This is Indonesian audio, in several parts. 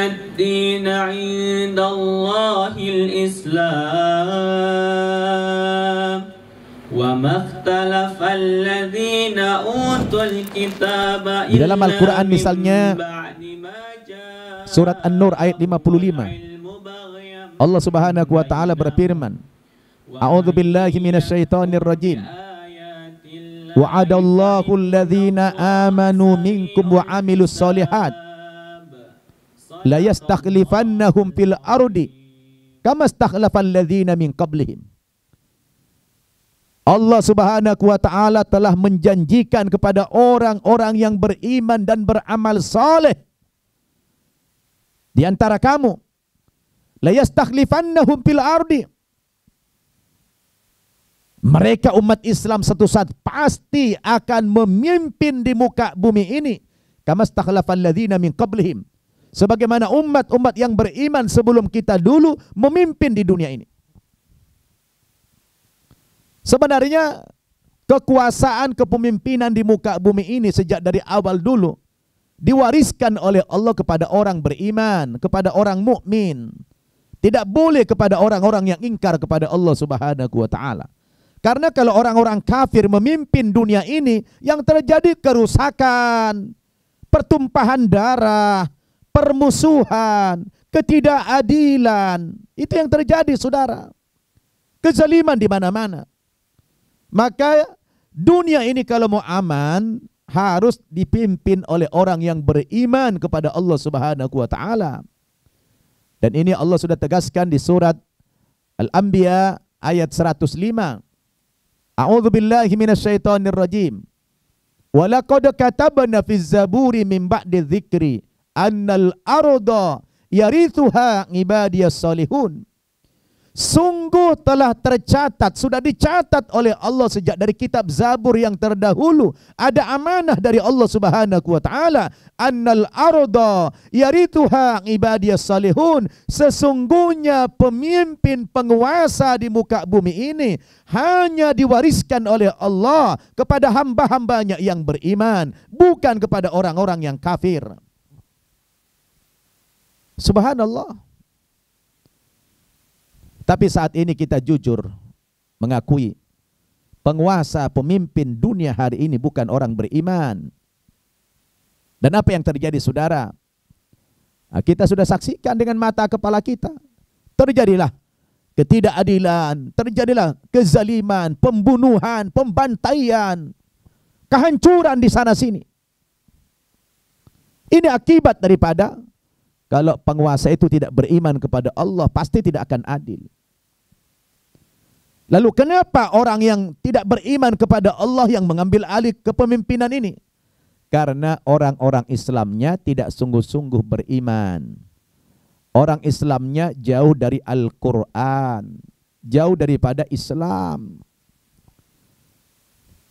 الدين عند الله الإسلام وما اختلف الذين أوتوا الكتاب Di dalam Al-Quran misalnya Surat An-Nur ayat 55, Allah Subhanahu wa taala berfirman, A'udzu billahi minasyaitonir rajim. Wa'adallahu alladhina amanu minkum wa 'amilus shalihat la yastakhlifannahum fil ardi kama istakhlafal ladzina min qablihim. Allah Subhanahu wa taala telah menjanjikan kepada orang-orang yang beriman dan beramal saleh di antara kamu, la yastakhlifannahum fil ardi. Mereka umat Islam satu saat pasti akan memimpin di muka bumi ini, kama istakhlafal ladzina min qablihim, sebagaimana umat-umat yang beriman sebelum kita dulu memimpin di dunia ini. Sebenarnya kekuasaan kepemimpinan di muka bumi ini sejak dari awal dulu diwariskan oleh Allah kepada orang beriman, kepada orang mukmin. Tidak boleh kepada orang-orang yang ingkar kepada Allah Subhanahu wa taala. Karena kalau orang-orang kafir memimpin dunia ini, yang terjadi kerusakan, pertumpahan darah, permusuhan, ketidakadilan. Itu yang terjadi, saudara. Kezaliman di mana-mana. Maka dunia ini kalau mau aman, harus dipimpin oleh orang yang beriman kepada Allah Subhanahu wa taala. Dan ini Allah sudah tegaskan di surat Al-Anbiya ayat 105. A'udzu billahi minasyaitonir rajim. Wa laqad katabna fiz zaburi min ba'di dzikri annal arda yarithuha ibadiyas salihun. Sungguh telah tercatat, sudah dicatat oleh Allah sejak dari kitab Zabur yang terdahulu. Ada amanah dari Allah Subhanahu wa taala, annal arda yarithuha ibadiyas salihun. Sesungguhnya pemimpin penguasa di muka bumi ini hanya diwariskan oleh Allah kepada hamba-hambanya yang beriman, bukan kepada orang-orang yang kafir. Subhanallah. Tapi saat ini kita jujur mengakui penguasa pemimpin dunia hari ini bukan orang beriman. Dan apa yang terjadi, saudara? Kita sudah saksikan dengan mata kepala kita. Terjadilah ketidakadilan, terjadilah kezaliman, pembunuhan, pembantaian, kehancuran di sana sini. Ini akibat daripada kalau penguasa itu tidak beriman kepada Allah, pasti tidak akan adil. Lalu kenapa orang yang tidak beriman kepada Allah yang mengambil alih kepemimpinan ini? Karena orang-orang Islamnya tidak sungguh-sungguh beriman. Orang Islamnya jauh dari Al-Quran, jauh daripada Islam.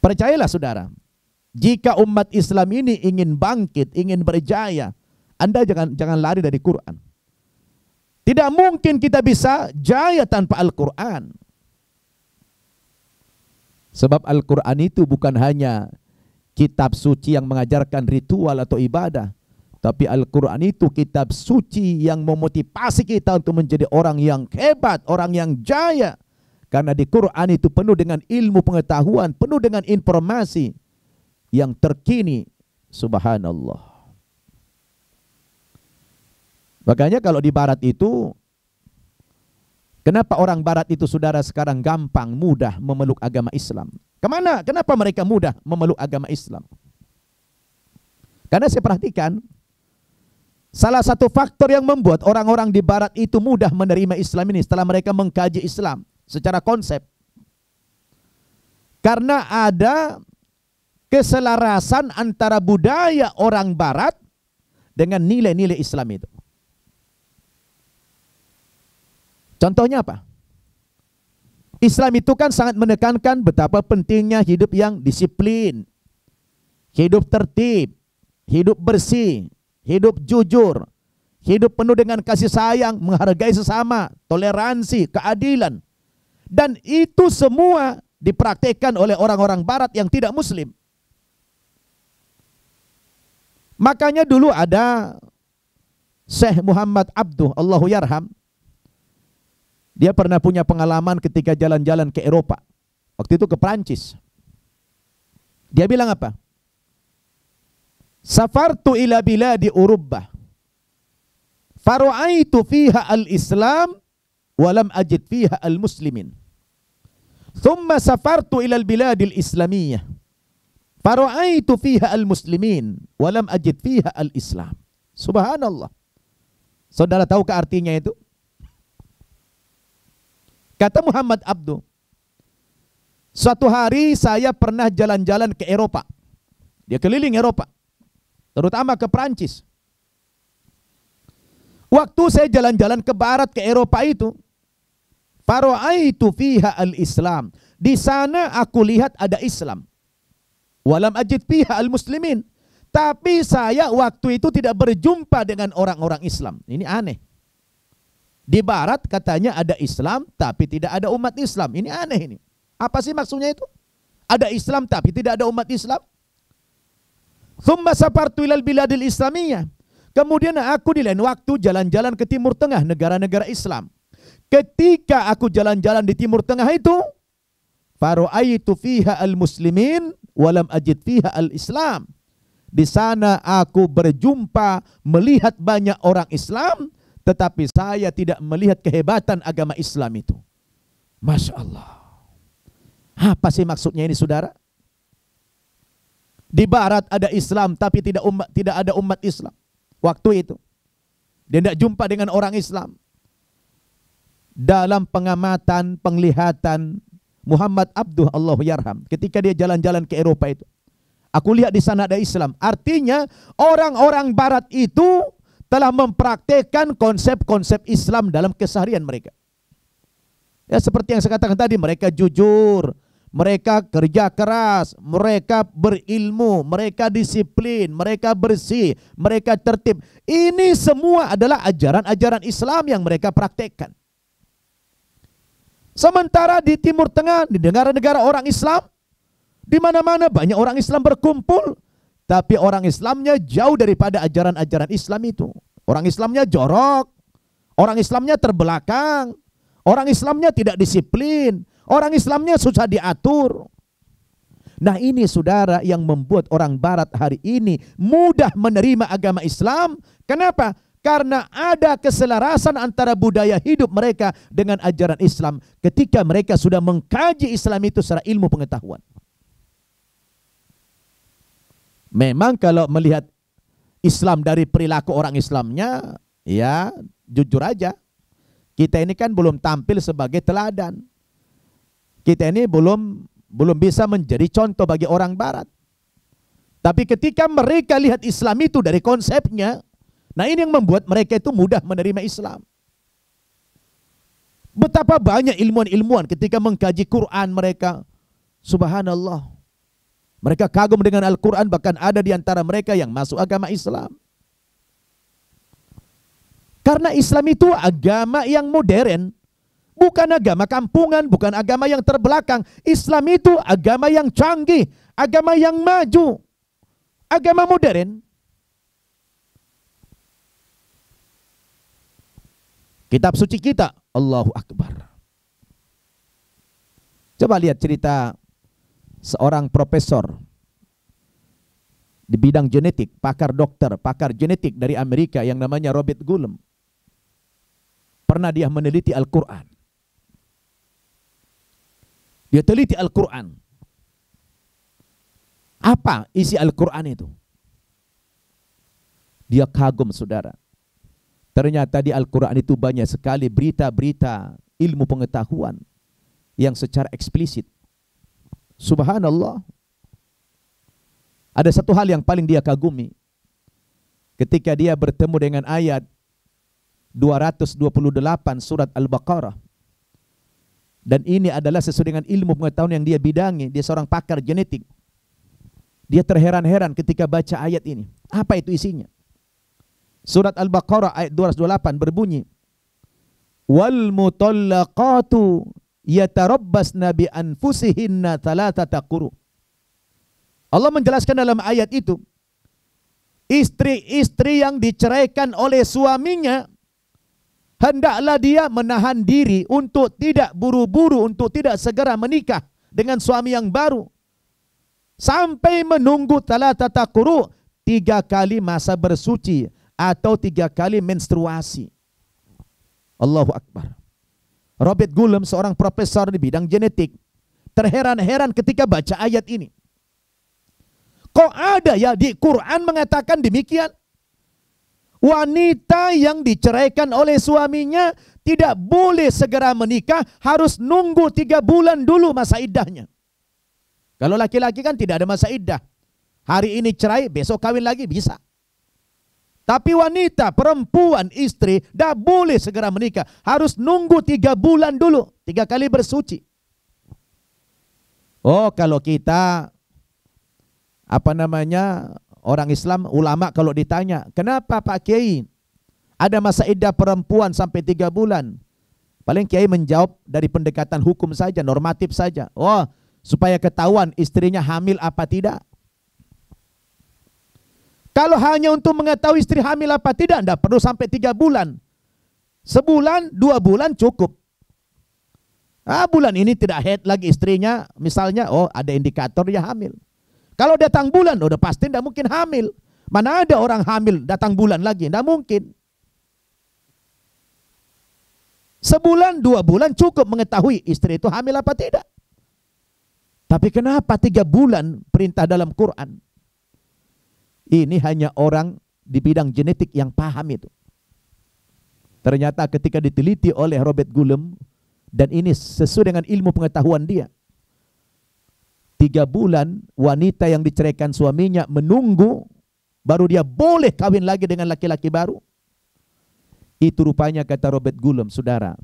Percayalah saudara, jika umat Islam ini ingin bangkit, ingin berjaya, Anda jangan lari dari Quran. Tidak mungkin kita bisa jaya tanpa Al-Quran. Sebab Al-Quran itu bukan hanya kitab suci yang mengajarkan ritual atau ibadah, tapi Al-Quran itu kitab suci yang memotivasi kita untuk menjadi orang yang hebat, orang yang jaya. Karena di Quran itu penuh dengan ilmu pengetahuan, penuh dengan informasi yang terkini. Subhanallah. Makanya kalau di barat itu, kenapa orang barat itu saudara sekarang gampang, mudah memeluk agama Islam? Kemana? Kenapa mereka mudah memeluk agama Islam? Karena saya perhatikan, salah satu faktor yang membuat orang-orang di barat itu mudah menerima Islam ini setelah mereka mengkaji Islam secara konsep. Karena ada keselarasan antara budaya orang barat dengan nilai-nilai Islam itu. Contohnya apa? Islam itu kan sangat menekankan betapa pentingnya hidup yang disiplin, hidup tertib, hidup bersih, hidup jujur, hidup penuh dengan kasih sayang, menghargai sesama, toleransi, keadilan. Dan itu semua dipraktikkan oleh orang-orang barat yang tidak muslim. Makanya dulu ada Syekh Muhammad Abduh, Allahu yarham, dia pernah punya pengalaman ketika jalan-jalan ke Eropa. Waktu itu ke Prancis. Dia bilang apa? Safartu ila biladi Urubbah, faru'aitu fiha al-Islam, walam ajid fiha al-Muslimin. Thumma safartu ila al-biladi al-Islamiyah, faru'aitu fiha al-Muslimin, walam ajid fiha al-Islam. Subhanallah. Saudara tahukah artinya itu? Kata Muhammad Abduh, suatu hari saya pernah jalan-jalan ke Eropa. Dia keliling Eropa, terutama ke Prancis. Waktu saya jalan-jalan ke barat, ke Eropa itu, faru'aitu fiha al-Islam. Di sana aku lihat ada Islam. Walam ajid fiha al-Muslimin. Tapi saya waktu itu tidak berjumpa dengan orang-orang Islam. Ini aneh. Di barat katanya ada Islam, tapi tidak ada umat Islam. Ini aneh ini. Apa sih maksudnya itu? Ada Islam, tapi tidak ada umat Islam. Thumma safartu ilal biladil Islamiyah. Kemudian aku di lain waktu jalan-jalan ke Timur Tengah, negara-negara Islam. Ketika aku jalan-jalan di Timur Tengah itu, faru'aitu fiha al-Muslimin, walam ajid fiha al-Islam. Di sana aku berjumpa, melihat banyak orang Islam, tetapi saya tidak melihat kehebatan agama Islam itu. Masya Allah. Apa sih maksudnya ini, saudara? Di barat ada Islam, tapi tidak ada umat Islam. Waktu itu dia tidak jumpa dengan orang Islam. Dalam pengamatan, penglihatan Muhammad Abduh, Allahu yarham, ketika dia jalan-jalan ke Eropa itu, aku lihat di sana ada Islam. Artinya orang-orang barat itu telah mempraktekkan konsep-konsep Islam dalam keseharian mereka. Ya, seperti yang saya katakan tadi, mereka jujur, mereka kerja keras, mereka berilmu, mereka disiplin, mereka bersih, mereka tertib. Ini semua adalah ajaran-ajaran Islam yang mereka praktekkan. Sementara di Timur Tengah, di negara-negara orang Islam, di mana-mana banyak orang Islam berkumpul, tapi orang Islamnya jauh daripada ajaran-ajaran Islam itu. Orang Islamnya jorok, orang Islamnya terbelakang, orang Islamnya tidak disiplin, orang Islamnya susah diatur. Nah, ini saudara yang membuat orang barat hari ini mudah menerima agama Islam. Kenapa? Karena ada keselarasan antara budaya hidup mereka dengan ajaran Islam ketika mereka sudah mengkaji Islam itu secara ilmu pengetahuan. Memang kalau melihat Islam dari perilaku orang Islamnya, ya jujur aja, kita ini kan belum tampil sebagai teladan. Kita ini belum bisa menjadi contoh bagi orang barat. Tapi ketika mereka lihat Islam itu dari konsepnya, nah ini yang membuat mereka itu mudah menerima Islam. Betapa banyak ilmuwan-ilmuwan ketika mengkaji Quran mereka, subhanallah, mereka kagum dengan Al-Quran, bahkan ada di antara mereka yang masuk agama Islam. Karena Islam itu agama yang modern, bukan agama kampungan, bukan agama yang terbelakang. Islam itu agama yang canggih, agama yang maju, agama modern. Kitab suci kita, Allahu Akbar. Coba lihat cerita seorang profesor di bidang genetik, pakar dokter, pakar genetik dari Amerika yang namanya Robert Gullem. Pernah dia meneliti Al-Quran. Dia teliti Al-Quran. Apa isi Al-Quran itu? Dia kagum, saudara. Ternyata di Al-Quran itu banyak sekali berita-berita ilmu pengetahuan yang secara eksplisit. Subhanallah. Ada satu hal yang paling dia kagumi. Ketika dia bertemu dengan ayat 228 surat Al-Baqarah. Dan ini adalah sesuai dengan ilmu pengetahuan yang dia bidangi. Dia seorang pakar genetik. Dia terheran-heran ketika baca ayat ini. Apa itu isinya? Surat Al-Baqarah ayat 228 berbunyi, wal mutallaqatu yatarabbasna bi anfusihinna thalathata quru. Allah menjelaskan dalam ayat itu, istri-istri yang diceraikan oleh suaminya, hendaklah dia menahan diri untuk tidak buru-buru, untuk tidak segera menikah dengan suami yang baru. Sampai menunggu talatata quru, 3 kali masa bersuci atau 3 kali menstruasi. Allahu Akbar. Robert Gullem, seorang profesor di bidang genetik, terheran-heran ketika baca ayat ini. Kok ada ya di Quran mengatakan demikian? Wanita yang diceraikan oleh suaminya tidak boleh segera menikah, harus nunggu 3 bulan dulu masa iddahnya. Kalau laki-laki kan tidak ada masa iddah. Hari ini cerai, besok kawin lagi bisa. Tapi wanita, perempuan, istri, tidak boleh segera menikah. Harus nunggu 3 bulan dulu. 3 kali bersuci. Oh, kalau kita, orang Islam, ulama kalau ditanya, kenapa Pak Kiai ada masa iddah perempuan sampai 3 bulan? Paling Kiai menjawab dari pendekatan hukum saja, normatif saja. Oh, supaya ketahuan istrinya hamil apa tidak. Kalau hanya untuk mengetahui istri hamil apa tidak perlu sampai 3 bulan. Sebulan, 2 bulan cukup. Bulan ini tidak haid lagi istrinya, misalnya, oh ada indikator dia hamil. Kalau datang bulan, udah pasti tidak mungkin hamil. Mana ada orang hamil datang bulan lagi, tidak mungkin. Sebulan, 2 bulan cukup mengetahui istri itu hamil apa tidak. Tapi kenapa 3 bulan perintah dalam Quran? Ini hanya orang di bidang genetik yang paham itu. Ternyata ketika diteliti oleh Robert Gullem, dan ini sesuai dengan ilmu pengetahuan dia, 3 bulan wanita yang diceraikan suaminya menunggu, baru dia boleh kawin lagi dengan laki-laki baru. Itu rupanya, kata Robert Gullem, saudara,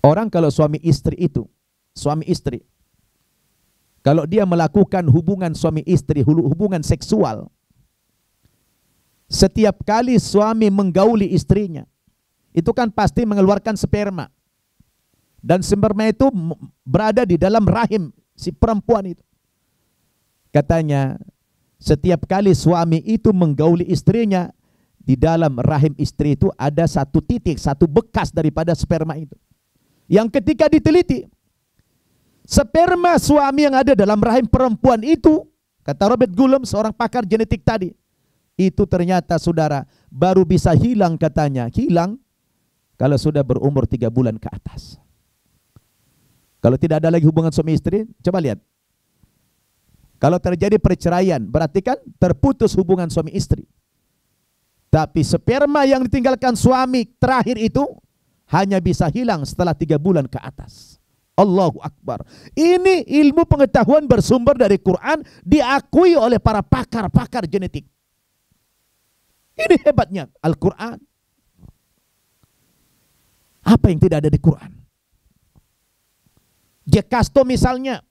orang kalau suami istri, kalau dia melakukan hubungan suami istri, hubungan seksual, setiap kali suami menggauli istrinya, itu kan pasti mengeluarkan sperma. Dan sperma itu berada di dalam rahim si perempuan itu. Katanya, setiap kali suami itu menggauli istrinya, di dalam rahim istri itu ada 1 titik, 1 bekas daripada sperma itu. Yang ketika diteliti, sperma suami yang ada dalam rahim perempuan itu, kata Robert Gullem, seorang pakar genetik tadi, itu ternyata, saudara, baru bisa hilang, katanya. Hilang kalau sudah berumur 3 bulan ke atas. Kalau tidak ada lagi hubungan suami istri, coba lihat. Kalau terjadi perceraian, berarti kan terputus hubungan suami istri. Tapi sperma yang ditinggalkan suami terakhir itu hanya bisa hilang setelah 3 bulan ke atas. Allahu Akbar. Ini ilmu pengetahuan bersumber dari Quran, diakui oleh para pakar-pakar genetik. Ini hebatnya Al-Quran. Apa yang tidak ada di Quran? Jekasto misalnya,